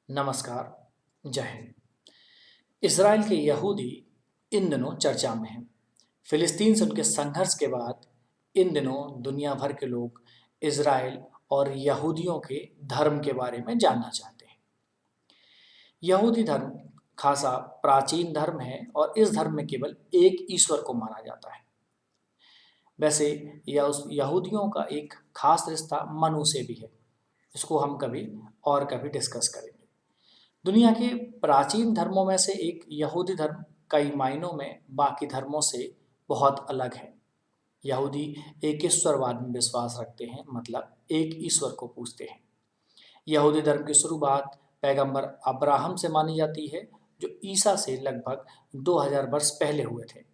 नमस्कार, जय हिंद। इसराइल के यहूदी इन दिनों चर्चा में हैं। फिलिस्तीन से उनके संघर्ष के बाद इन दिनों दुनिया भर के लोग इसराइल और यहूदियों के धर्म के बारे में जानना चाहते हैं। यहूदी धर्म खासा प्राचीन धर्म है और इस धर्म में केवल एक ईश्वर को माना जाता है। वैसे यह उस यहूदियों का एक खास रिश्ता मनु से भी है। इसको हम कभी डिस्कस करेंगे। दुनिया के प्राचीन धर्मों में से एक यहूदी धर्म कई मायनों में बाकी धर्मों से बहुत अलग है। यहूदी एक ईश्वरवाद में विश्वास रखते हैं, मतलब एक ईश्वर को पूजते हैं। यहूदी धर्म की शुरुआत पैगंबर अब्राहम से मानी जाती है, जो ईसा से लगभग 2000 वर्ष पहले हुए थे।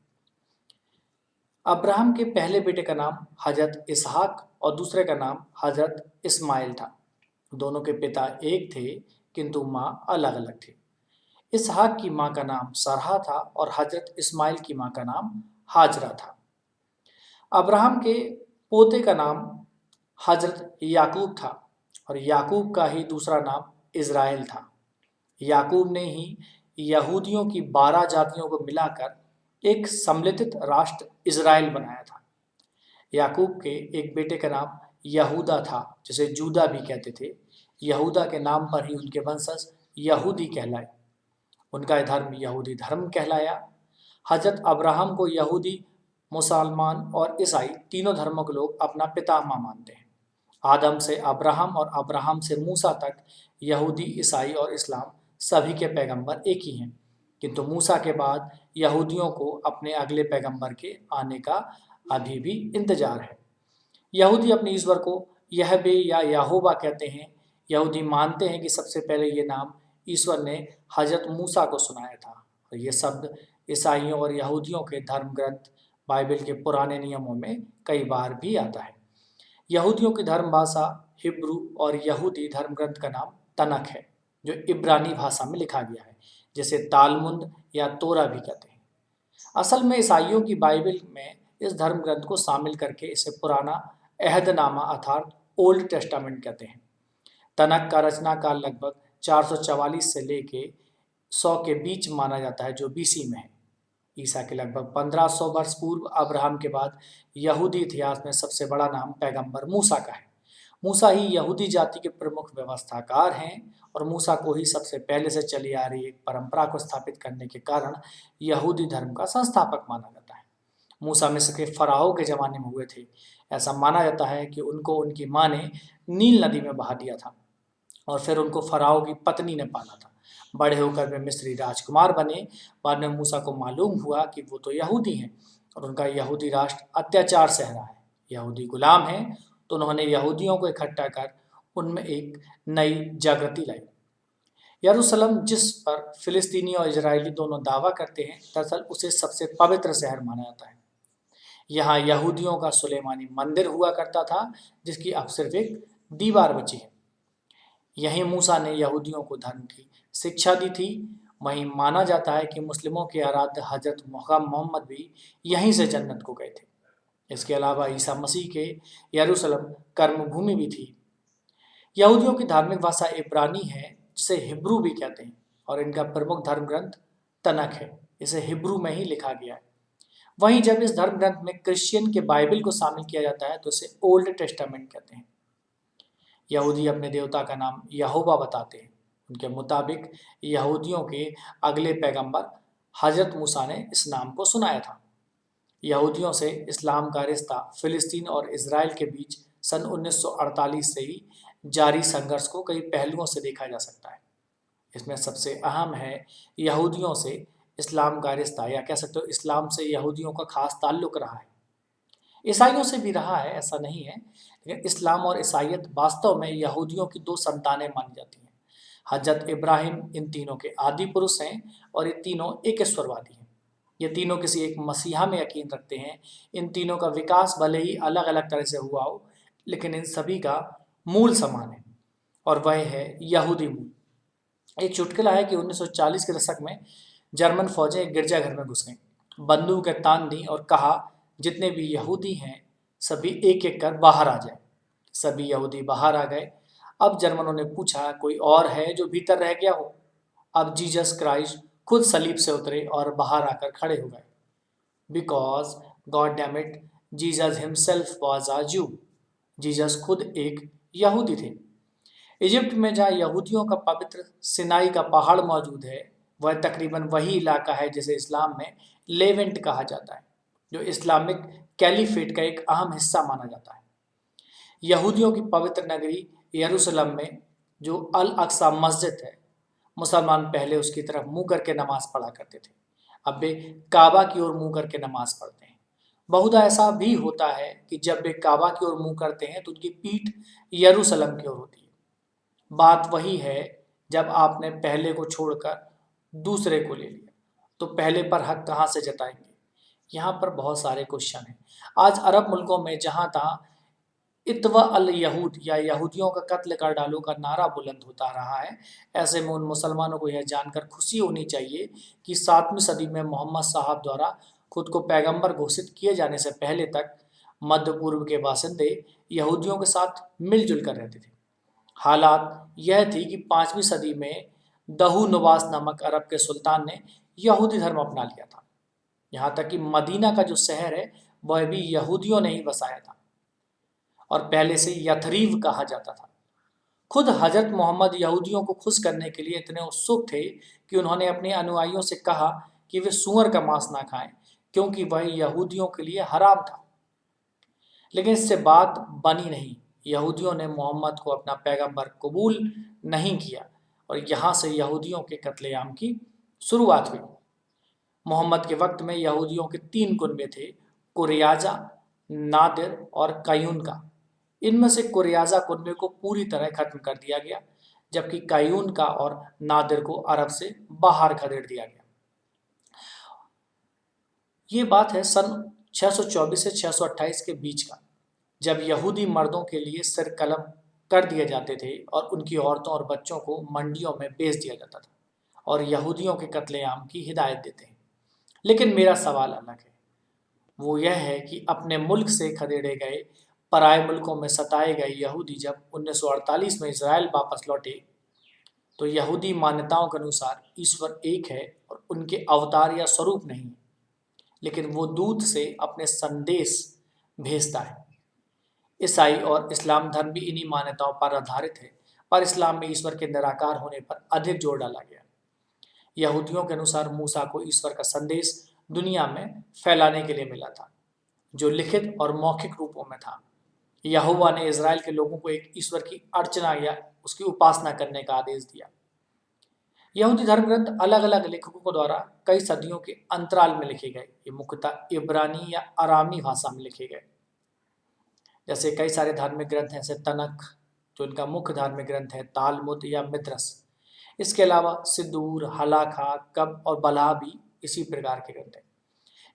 अब्राहम के पहले बेटे का नाम हजरत इसहाक और दूसरे का नाम हजरत इस्माइल था। दोनों के पिता एक थे, किंतु माँ अलग अलग थी। इसहाक की माँ का नाम सरहा था और हजरत इस्माइल की माँ का नाम हाजरा था। अब्राहम के पोते का नाम हजरत याकूब था और याकूब का ही दूसरा नाम इज़राइल था। याकूब ने ही यहूदियों की 12 जातियों को मिलाकर एक सम्मिलित राष्ट्र इज़राइल बनाया था। याकूब के एक बेटे का नाम यहूदा था, जिसे जूदा भी कहते थे। यहूदा के नाम पर ही उनके वंशज यहूदी कहलाए। उनका धर्म यहूदी धर्म कहलाया। हजरत अब्राहम को यहूदी, मुसलमान और ईसाई तीनों धर्मों के लोग अपना पितामह मानते हैं। आदम से अब्राहम और अब्राहम से मूसा तक यहूदी, ईसाई और इस्लाम सभी के पैगंबर एक ही हैं, किंतु मूसा के बाद यहूदियों को अपने अगले पैगंबर के आने का अभी भी इंतजार है। यहूदी अपने ईश्वर को यहवे या यहोवा कहते हैं। यहूदी मानते हैं कि सबसे पहले ये नाम ईश्वर ने हजरत मूसा को सुनाया था और ये शब्द ईसाइयों और यहूदियों के धर्म ग्रंथ बाइबल के पुराने नियमों में कई बार भी आता है। यहूदियों की धर्म भाषा हिब्रू और यहूदी धर्म ग्रंथ का नाम तनक है, जो इब्रानी भाषा में लिखा गया है, जिसे तालमुद या तोरा भी कहते हैं। असल में ईसाइयों की बाइबल में इस धर्म ग्रंथ को शामिल करके इसे पुराना अहदनामा अर्थात ओल्ड टेस्टामेंट कहते हैं। तनक का रचना काल लगभग 444 से लेके 100 के बीच माना जाता है, जो बीसी में है। ईसा के लगभग 1500 वर्ष पूर्व अब्राहम के बाद यहूदी इतिहास में सबसे बड़ा नाम पैगंबर मूसा का है। मूसा ही यहूदी जाति के प्रमुख व्यवस्थाकार हैं और मूसा को ही सबसे पहले से चली आ रही एक परंपरा को स्थापित करने के कारण यहूदी धर्म का संस्थापक माना जाता है। मूसा मिस्र के फराओ के ज़माने में हुए थे। ऐसा माना जाता है कि उनको उनकी माँ ने नील नदी में बहा दिया था और फिर उनको फराओ की पत्नी ने पाला था। बड़े होकर वे मिस्री राजकुमार बने। बाद में मूसा को मालूम हुआ कि वो तो यहूदी हैं और उनका यहूदी राष्ट्र अत्याचार सह रहा है, यहूदी गुलाम हैं, तो उन्होंने यहूदियों को इकट्ठा कर उनमें एक नई जागृति लाई। यरूशलेम, जिस पर फिलिस्तीनी और इजरायली दोनों दावा करते हैं, दरअसल उसे सबसे पवित्र शहर माना जाता है। यहाँ यहूदियों का सुलेमानी मंदिर हुआ करता था, जिसकी अब सिर्फ एक दीवार बची है। यहीं मूसा ने यहूदियों को धर्म की शिक्षा दी थी। वहीं माना जाता है कि मुस्लिमों के आराध्य हजरत मोहम्मद भी यहीं से जन्नत को गए थे। इसके अलावा ईसा मसीह के यरूशलेम कर्मभूमि भी थी। यहूदियों की धार्मिक भाषा इब्रानी है, जिसे हिब्रू भी कहते हैं, और इनका प्रमुख धर्म ग्रंथ तनक है। इसे हिब्रू में ही लिखा गया है। वहीं जब इस धर्म ग्रंथ में क्रिश्चियन के बाइबल को शामिल किया जाता है तो इसे ओल्ड टेस्टामेंट कहते हैं। यहूदी अपने देवता का नाम यहोवा बताते हैं। उनके मुताबिक यहूदियों के अगले पैगंबर हजरत मूसा ने इस नाम को सुनाया था। यहूदियों से इस्लाम का रिश्ता फिलिस्तीन और इजराइल के बीच सन 1948 से ही जारी संघर्ष को कई पहलुओं से देखा जा सकता है। इसमें सबसे अहम है यहूदियों से इस्लाम का रिश्ता, या कह सकते हो इस्लाम से यहूदियों का खास ताल्लुक रहा है। ईसाइयों से भी रहा है, ऐसा नहीं है, लेकिन इस्लाम और ईसाइयत वास्तव में यहूदियों की दो संतानें मानी जाती हैं। हजरत इब्राहिम इन तीनों के आदि पुरुष हैं और ये तीनों एक ईश्वरवादी हैं। ये तीनों किसी एक मसीहा में यकीन रखते हैं। इन तीनों का विकास भले ही अलग अलग तरह से हुआ हो, लेकिन इन सभी का मूल समान है और वह है यहूदी मूल। एक चुटकुला है कि 1940 के दशक में जर्मन फौजें एक गिरजाघर में घुस गईं, बंदूकें तान दी और कहा, जितने भी यहूदी हैं सभी एक एक कर बाहर आ जाए। सभी यहूदी बाहर आ गए। अब जर्मनों ने पूछा, कोई और है जो भीतर रह गया हो? अब जीसस क्राइस्ट खुद सलीब से उतरे और बाहर आकर खड़े हो गए। Because god damn it, Jesus himself was a जू। जीसस खुद एक यहूदी थे। इजिप्ट में जहाँ यहूदियों का पवित्र सिनाई का पहाड़ मौजूद है, वह तकरीबन वही इलाका है जिसे इस्लाम में लेवेंट कहा जाता है, जो इस्लामिक कैलिफेट का एक अहम हिस्सा माना जाता है। यहूदियों की पवित्र नगरी यरूशलेम में जो अल अक्सा मस्जिद है, मुसलमान पहले उसकी तरफ मुंह करके नमाज पढ़ा करते थे। अब वे काबा की ओर मुंह करके नमाज पढ़ते हैं। बहुधा ऐसा भी होता है कि जब वे काबा की ओर मुंह करते हैं तो उनकी पीठ यरूशलेम की ओर होती है। बात वही है, जब आपने पहले को छोड़कर दूसरे को ले लिया तो पहले पर हक कहाँ से जताएंगे? यहाँ पर बहुत सारे क्वेश्चन हैं। आज अरब मुल्कों में जहाँ तहाँ इत्वा अल यहूद या यहूदियों का कत्ल कर डालो का नारा बुलंद होता रहा है। ऐसे में उन मुसलमानों को यह जानकर खुशी होनी चाहिए कि 7वीं सदी में मोहम्मद साहब द्वारा खुद को पैगंबर घोषित किए जाने से पहले तक मध्य पूर्व के बासिंदे यहूदियों के साथ मिलजुल कर रहते थे। हालात यह थी कि 5वीं सदी में दहू नवास नामक अरब के सुल्तान ने यहूदी धर्म अपना लिया था। यहाँ तक कि मदीना का जो शहर है वह भी यहूदियों ने ही बसाया था और पहले से यथरीव कहा जाता था। खुद हजरत मोहम्मद यहूदियों को खुश करने के लिए इतने उत्सुक थे कि उन्होंने अपने अनुयायियों से कहा कि वे सूअर का मांस ना खाएं, क्योंकि वह यहूदियों के लिए हराम था। लेकिन इससे बात बनी नहीं। यहूदियों ने मोहम्मद को अपना पैगंबर कबूल नहीं किया और यहाँ से यहूदियों के कत्लेआम की शुरुआत हुई। मोहम्मद के वक्त में यहूदियों के 3 कुनबे थे, कुरयाजा, नादिर और कायून का। इनमें से कुरयाजा कुनबे को पूरी तरह खत्म कर दिया गया, जबकि कायून का और नादिर को अरब से बाहर खदेड़ दिया गया। ये बात है सन 624 से 628 के बीच का, जब यहूदी मर्दों के लिए सिर कलम कर दिए जाते थे और उनकी औरतों और बच्चों को मंडियों में बेच दिया जाता था और यहूदियों के कत्लेआम की हिदायत देते हैं। लेकिन मेरा सवाल अलग है। वो यह है कि अपने मुल्क से खदेड़े गए पराए मुल्कों में सताए गए यहूदी जब 1948 में इजराइल वापस लौटे तो यहूदी मान्यताओं के अनुसार ईश्वर एक है और उनके अवतार या स्वरूप नहीं, लेकिन वो दूत से अपने संदेश भेजता है। ईसाई और इस्लाम धर्म भी इन्हीं मान्यताओं पर आधारित है, पर इस्लाम में ईश्वर के निराकार होने पर अधिक जोर डाला गया। यहूदियों के अनुसार मूसा को ईश्वर का संदेश दुनिया में फैलाने के लिए मिला था, जो लिखित और मौखिक रूपों में था। यहोवा ने इज़राइल के लोगों को एक ईश्वर की अर्चना या उसकी उपासना करने का आदेश दिया। यहूदी धर्म ग्रंथ अलग अलग लेखकों द्वारा कई सदियों के अंतराल में लिखे गए। ये मुख्यतः इब्रानी या अरामी भाषा में लिखे गए। जैसे कई सारे धार्मिक ग्रंथ हैं, जैसे तनख जो इनका मुख्य धार्मिक ग्रंथ है, तालमुद या मिद्रस। इसके अलावा सिद्दूर, हलाखा, कब और बला भी इसी प्रकार के ग्रंथ हैं।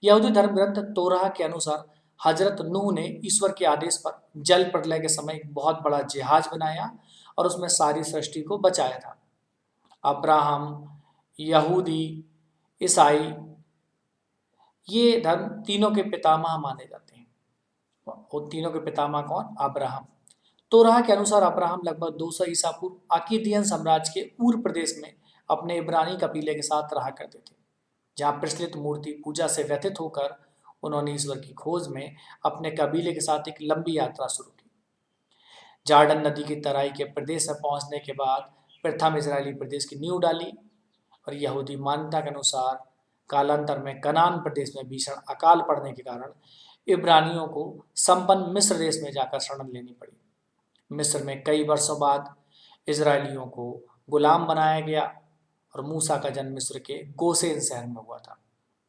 यहूदी धर्म ग्रंथ तोराह के अनुसार हजरत नूह ने ईश्वर के आदेश पर जल प्रलय के समय एक बहुत बड़ा जहाज बनाया और उसमें सारी सृष्टि को बचाया था। अब्राहम, यहूदी, ईसाई, ये धर्म तीनों के पितामह माने जाते हैं। और तीनों के पितामह कौन? अब्राहम। तोराह के अनुसार अब्राहम लगभग 200 ईसा पूर्व अकीदियन साम्राज्य के पूर्व प्रदेश में अपने इब्रानी कबीले के साथ रहा करते थे, जहाँ प्रचलित मूर्ति पूजा से व्यथित होकर उन्होंने ईश्वर की खोज में अपने कबीले के साथ एक लंबी यात्रा शुरू की। जार्डन नदी की तराई के प्रदेश में पहुंचने के बाद प्रथम इजरायली प्रदेश की नींव डाली और यहूदी मान्यता के अनुसार कालांतर में कनान प्रदेश में भीषण अकाल पड़ने के कारण इब्रानियों को संपन्न मिस्र देश में जाकर शरण लेनी पड़ी। मिस्र में कई वर्षों बाद इजरायलियों को गुलाम बनाया गया और मूसा का जन्म मिस्र के गोसेन शहर में हुआ था।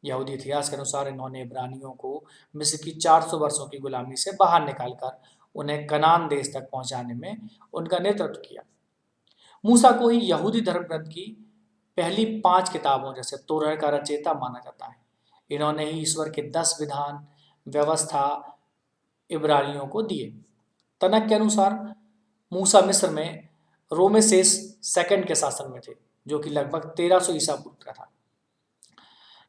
यहूदी इतिहास के अनुसार इन्होंने इब्रानियों को मिस्र की 400 वर्षों की गुलामी से बाहर निकालकर उन्हें कनान देश तक पहुंचाने में उनका नेतृत्व किया। मूसा को ही यहूदी धर्म ग्रंथ की पहली 5 किताबों जैसे तोरह का रचयिता माना जाता है। इन्होंने ही ईश्वर के 10 विधान व्यवस्था इब्रानियों को दिए। तनक के अनुसार मूसा मिस्र में रोमेसेस सेकंड के शासन में थे, जो कि लगभग 1300 ईसा पूर्व का था।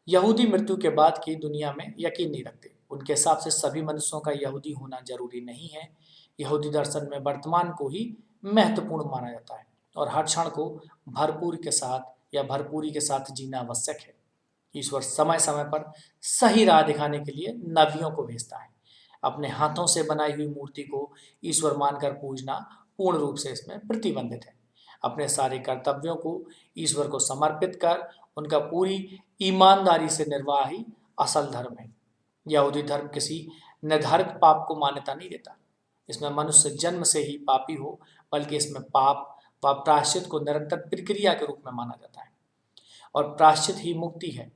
यहूदी मृत्यु के बाद की दुनिया में यकीन नहीं रखते। उनके हिसाब से सभी मनुष्यों का यहूदी होना जरूरी नहीं है। यहूदी दर्शन में वर्तमान को ही महत्वपूर्ण माना जाता है और हर क्षण को भरपूरी के साथ जीना आवश्यक है। ईश्वर समय समय पर सही राह दिखाने के लिए नबियों को भेजता है। अपने हाथों से बनाई हुई मूर्ति को ईश्वर मानकर पूजना पूर्ण रूप से इसमें प्रतिबंधित है। अपने सारे कर्तव्यों को ईश्वर को समर्पित कर उनका पूरी ईमानदारी से निर्वाह ही असल धर्म है। यहूदी धर्म किसी निर्धारित पाप को मान्यता नहीं देता। इसमें मनुष्य जन्म से ही पापी हो, बल्कि इसमें पाप व प्रायश्चित को निरंतर प्रक्रिया के रूप में माना जाता है और प्रायश्चित ही मुक्ति है।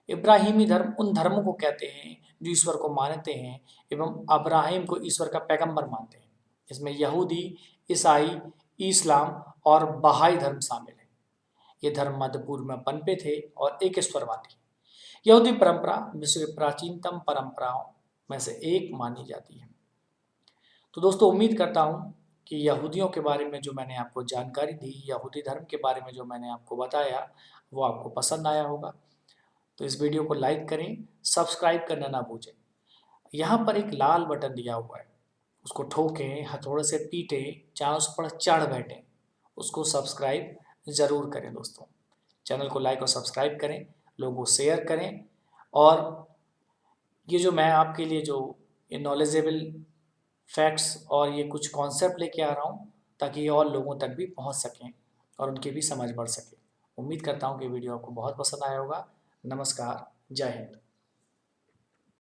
इब्राहिमी धर्म उन धर्मों को कहते हैं जो ईश्वर को मानते हैं एवं अब्राहिम को ईश्वर का पैगंबर मानते हैं। इसमें यहूदी, ईसाई, इस्लाम और बहाई धर्म शामिल है। ये धर्म मध्य पूर्व में पनपे थे और एक ईश्वरवादी। यहूदी परंपरा विश्व की प्राचीनतम परंपराओं में से एक मानी जाती है। तो दोस्तों, उम्मीद करता हूँ कि यहूदियों के बारे में जो मैंने आपको जानकारी दी, यहूदी धर्म के बारे में जो मैंने आपको बताया, वो आपको पसंद आया होगा। तो इस वीडियो को लाइक करें, सब्सक्राइब करना ना भूलें। यहाँ पर एक लाल बटन दिया हुआ है, उसको ठोकें, हथौड़े से पीटें, चाहे उस पर चढ़ बैठें, उसको सब्सक्राइब ज़रूर करें। दोस्तों, चैनल को लाइक और सब्सक्राइब करें, लोगों को शेयर करें और ये जो मैं आपके लिए जो ये नॉलेजेबल फैक्ट्स और ये कुछ कॉन्सेप्ट लेके आ रहा हूँ, ताकि ये और लोगों तक भी पहुँच सकें और उनकी भी समझ बढ़ सके। उम्मीद करता हूँ कि वीडियो आपको बहुत पसंद आया होगा। नमस्कार, जय हिंद।